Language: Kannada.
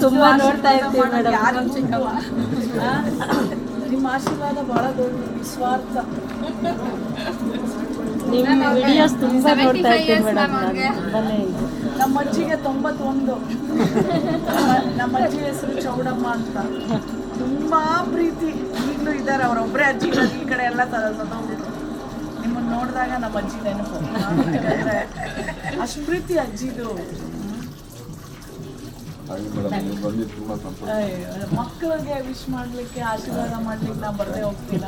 ತುಂಬಾ ನೋಡ್ತಾ ಇರ್ತೀವಿ ಮೇಡಮ್. ನಿಮ್ಮ ಆಶೀರ್ವಾದ ಬಹಳ ದೊಡ್ಡ ನಿಸ್ವಾರ್ಥ. ನಿಮ್ಮ ವಿಡಿಯೋಸ್ ತುಂಬಾ ನೋಡ್ತಾ ಇರ್ತೀವಿ ಮೇಡಮ್. ನಮ್ಮ ಅಜ್ಜಿಗೆ 91. ನಮ್ಮ ಅಜ್ಜಿ ಹೆಸರು ಚೌಡಮ್ಮ ಅಂತ. ತುಂಬಾ ಪ್ರೀತಿ. ಈಗಲೂ ಇದ್ದಾರೆ, ಅವರೊಬ್ಬರೇ ಅಜ್ಜಿ ಈ ಕಡೆ ಎಲ್ಲ ಸತ್ತೋಗ್ಬಿಟ್ರು. ನಿಮ್ಮನ್ನು ನೋಡಿದಾಗ ನಮ್ಮ ಅಜ್ಜಿ ನೆನಪು. ಯಾಕಂದ್ರೆ ಅಷ್ಟು ಪ್ರೀತಿ ಅಜ್ಜಿದು. ಮಕ್ಕಳಿಗೆ ವಿಶ್ ಮಾಡ್ಲಿಕ್ಕೆ, ಆಶೀರ್ವಾದ ಮಾಡ್ಲಿಕ್ಕೆ ನಾ ಬರದೇ ಹೋಗ್ತೀನ.